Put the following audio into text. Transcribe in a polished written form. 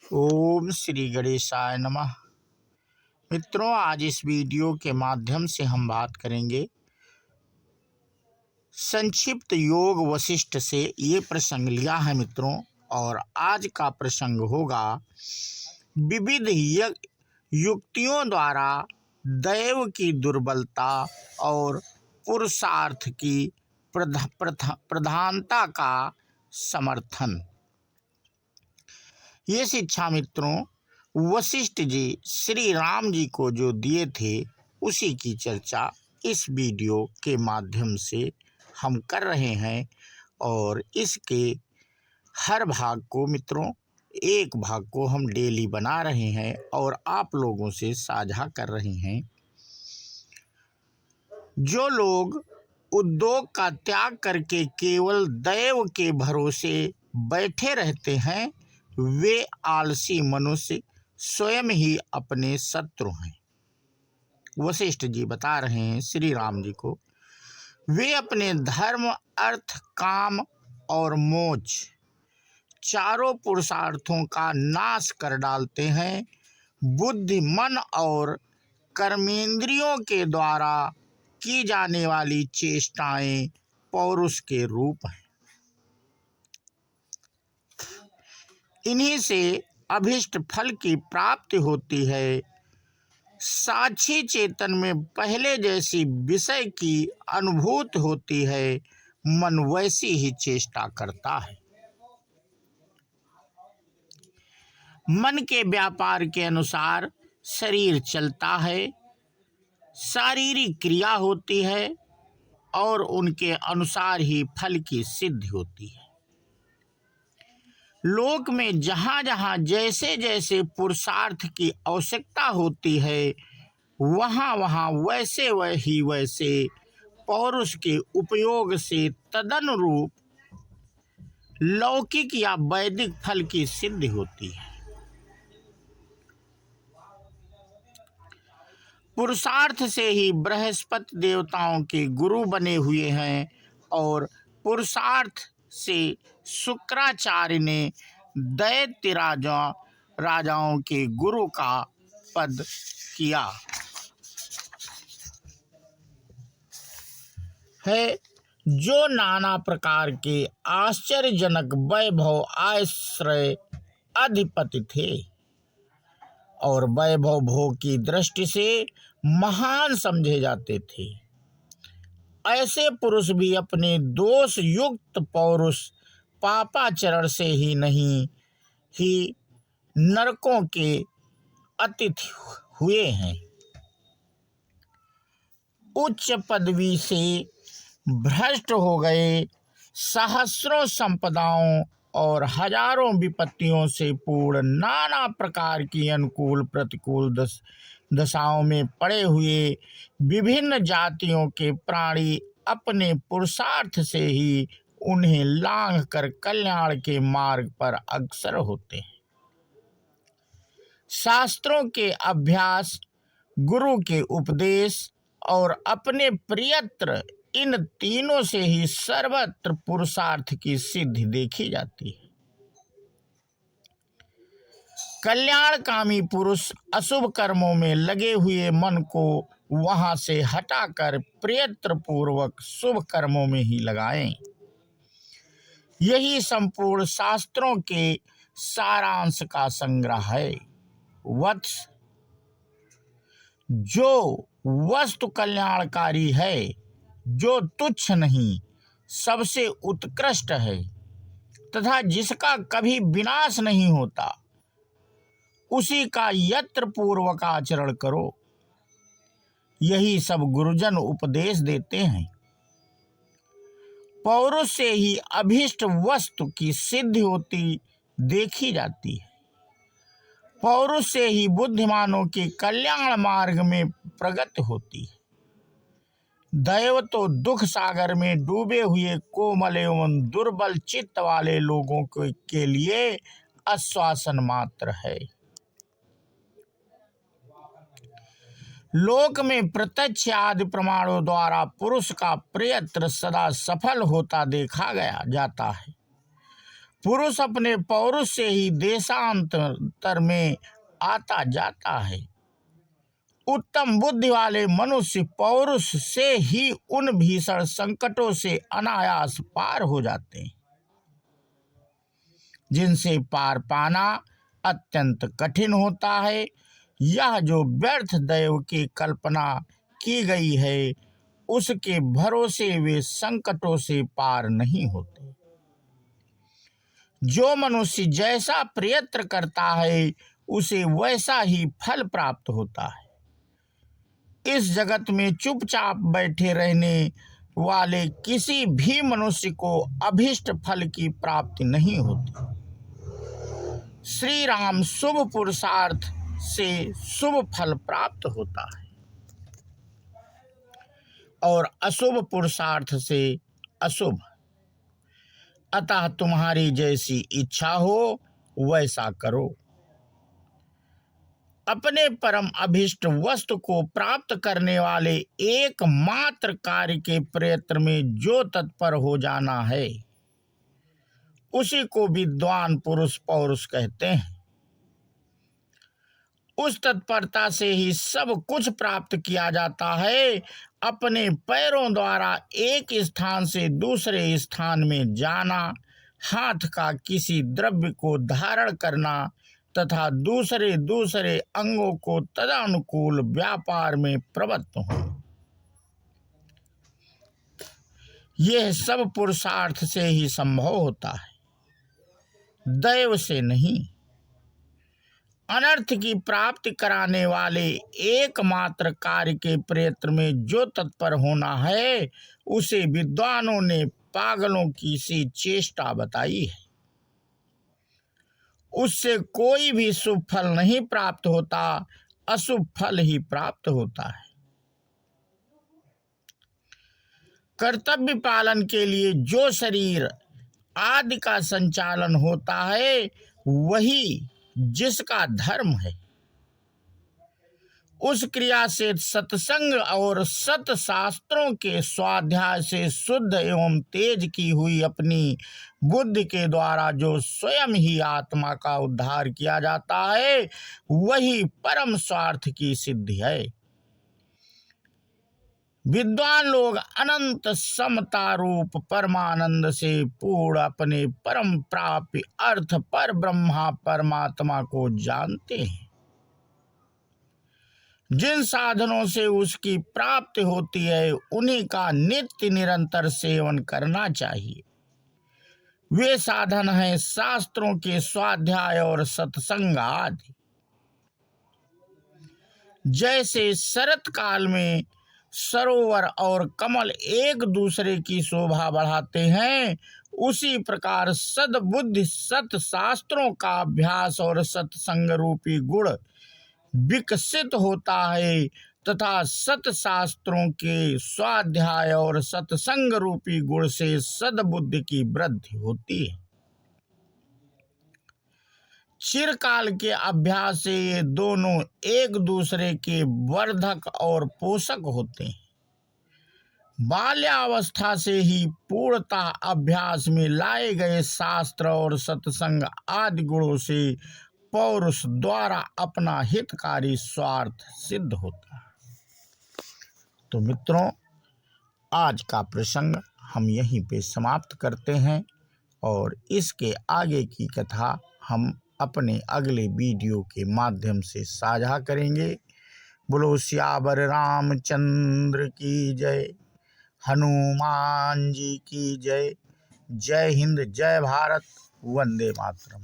ओम श्री गणेशाय नमः। मित्रों, आज इस वीडियो के माध्यम से हम बात करेंगे संक्षिप्त योग वशिष्ठ से। ये प्रसंग लिया है मित्रों, और आज का प्रसंग होगा विविध युक्तियों द्वारा दैव की दुर्बलता और पुरुषार्थ की प्रधानता का समर्थन। ये शिक्षा मित्रों वशिष्ठ जी श्री राम जी को जो दिए थे, उसी की चर्चा इस वीडियो के माध्यम से हम कर रहे हैं। और इसके हर भाग को मित्रों, एक भाग को हम डेली बना रहे हैं और आप लोगों से साझा कर रहे हैं। जो लोग उद्योग का त्याग करके केवल दैव के भरोसे बैठे रहते हैं, वे आलसी मनुष्य स्वयं ही अपने शत्रु हैं। वशिष्ठ जी बता रहे हैं श्री राम जी को, वे अपने धर्म, अर्थ, काम और मोक्ष चारों पुरुषार्थों का नाश कर डालते हैं। बुद्धि, मन और कर्मेंद्रियों के द्वारा की जाने वाली चेष्टाएं पौरुष के रूप हैं। इन्हीं से अभिष्ट फल की प्राप्ति होती है। साक्षी चेतन में पहले जैसी विषय की अनुभूति होती है, मन वैसी ही चेष्टा करता है। मन के व्यापार के अनुसार शरीर चलता है, शारीरिक क्रिया होती है और उनके अनुसार ही फल की सिद्धि होती है। लोक में जहाँ जहाँ जैसे जैसे पुरुषार्थ की आवश्यकता होती है, वहाँ वहाँ वैसे पौरुष के उपयोग से तदनुरूप लौकिक या वैदिक फल की सिद्धि होती है। पुरुषार्थ से ही बृहस्पति देवताओं के गुरु बने हुए हैं और पुरुषार्थ से शुक्राचार्य ने दैत्य राजाओं के गुरु का पद किया है, जो नाना प्रकार के आश्चर्यजनक वैभव आश्रय अधिपति थे और वैभव भोग की दृष्टि से महान समझे जाते थे। ऐसे पुरुष भी अपने दोष युक्त पौरुष पापाचरण से ही नहीं ही नरकों के अतिथि हुए हैं। उच्च पदवी से भ्रष्ट हो गए, सहस्रों संपदाओं और हजारों विपत्तियों से पूर्ण नाना प्रकार की अनुकूल प्रतिकूल दशाओं में पड़े हुए विभिन्न जातियों के प्राणी अपने पुरुषार्थ से ही उन्हें लांघ कर कल्याण के मार्ग पर अग्रसर होते हैं। शास्त्रों के अभ्यास, गुरु के उपदेश और अपने प्रियत्र, इन तीनों से ही सर्वत्र पुरुषार्थ की सिद्धि देखी जाती है। कल्याणकामी पुरुष अशुभ कर्मों में लगे हुए मन को वहां से हटाकर प्रयत्न पूर्वक शुभ कर्मों में ही लगाएं। यही संपूर्ण शास्त्रों के सारांश का संग्रह है। वत्स, जो वस्तु कल्याणकारी है, जो तुच्छ नहीं, सबसे उत्कृष्ट है तथा जिसका कभी विनाश नहीं होता, उसी का यत्र पूर्वक आचरण करो। यही सब गुरुजन उपदेश देते हैं। पौरुष से ही अभीष्ट वस्तु की सिद्धि होती देखी जाती है। पौरुष से ही बुद्धिमानों के कल्याण मार्ग में प्रगति होती है। दैव तो दुख सागर में डूबे हुए कोमल एवं दुर्बल चित्त वाले लोगों के लिए आश्वासन मात्र है। लोक में प्रत्यक्ष आदि प्रमाणों द्वारा पुरुष का प्रयत्न सदा सफल होता देखा गया जाता है। पुरुष अपने पौरुष से ही देशांतर में आता जाता है। उत्तम बुद्धि वाले मनुष्य पौरुष से ही उन भीषण संकटों से अनायास पार हो जाते हैं जिनसे पार पाना अत्यंत कठिन होता है। यह जो व्यर्थ दैव की कल्पना की गई है, उसके भरोसे वे संकटों से पार नहीं होते। जो मनुष्य जैसा प्रयत्न करता है, उसे वैसा ही फल प्राप्त होता है। इस जगत में चुपचाप बैठे रहने वाले किसी भी मनुष्य को अभिष्ट फल की प्राप्ति नहीं होती। श्री राम शुभ पुरुषार्थ से शुभ फल प्राप्त होता है और अशुभ पुरुषार्थ से अशुभ। अतः तुम्हारी जैसी इच्छा हो वैसा करो। अपने परम अभिष्ट वस्तु को प्राप्त करने वाले एकमात्र कार्य के प्रयत्न में जो तत्पर हो जाना है, उसी को विद्वान पुरुष पौरुष कहते हैं। उस तत्परता से ही सब कुछ प्राप्त किया जाता है। अपने पैरों द्वारा एक स्थान से दूसरे स्थान में जाना, हाथ का किसी द्रव्य को धारण करना तथा दूसरे दूसरे अंगों को तदनुकूल व्यापार में प्रवृत्त हो, यह सब पुरुषार्थ से ही संभव होता है, दैव से नहीं। अनर्थ की प्राप्ति कराने वाले एकमात्र कार्य के प्रयत्न में जो तत्पर होना है, उसे विद्वानों ने पागलों की सी चेष्टा बताई है। उससे कोई भी शुभ फल नहीं प्राप्त होता, अशुभ फल ही प्राप्त होता है। कर्तव्य पालन के लिए जो शरीर आदि का संचालन होता है, वही जिसका धर्म है, उस क्रिया से सत्संग और सत शास्त्रों के स्वाध्याय से शुद्ध एवं तेज की हुई अपनी बुद्धि के द्वारा जो स्वयं ही आत्मा का उद्धार किया जाता है, वही परम स्वार्थ की सिद्धि है। विद्वान लोग अनंत समता रूप परमानंद से पूर्ण अपने परम प्राप्य अर्थ पर ब्रह्मा परमात्मा को जानते हैं। जिन साधनों से उसकी प्राप्ति होती है, उन्हीं का नित्य निरंतर सेवन करना चाहिए। वे साधन हैं शास्त्रों के स्वाध्याय और सत्संग आदि। जैसे शरत काल में सरोवर और कमल एक दूसरे की शोभा बढ़ाते हैं, उसी प्रकार सद्बुद्धि सत शास्त्रों का अभ्यास और सत्संग रूपी गुण विकसित होता है तथा सत शास्त्रों के स्वाध्याय और सत्संग रूपी गुण से सद्बुद्धि की वृद्धि होती है। चिरकाल के अभ्यास से ये दोनों एक दूसरे के वर्धक और पोषक होते हैं। बाल्यावस्था से ही पूर्णता अभ्यास में लाए गए शास्त्र और सत्संग आदि गुणों से पौरुष द्वारा अपना हितकारी स्वार्थ सिद्ध होता है। तो मित्रों, आज का प्रसंग हम यहीं पे समाप्त करते हैं और इसके आगे की कथा हम अपने अगले वीडियो के माध्यम से साझा करेंगे। बोलो सियावर रामचंद्र की जय, हनुमान जी की जय। जय हिंद, जय भारत, वंदे मातरम।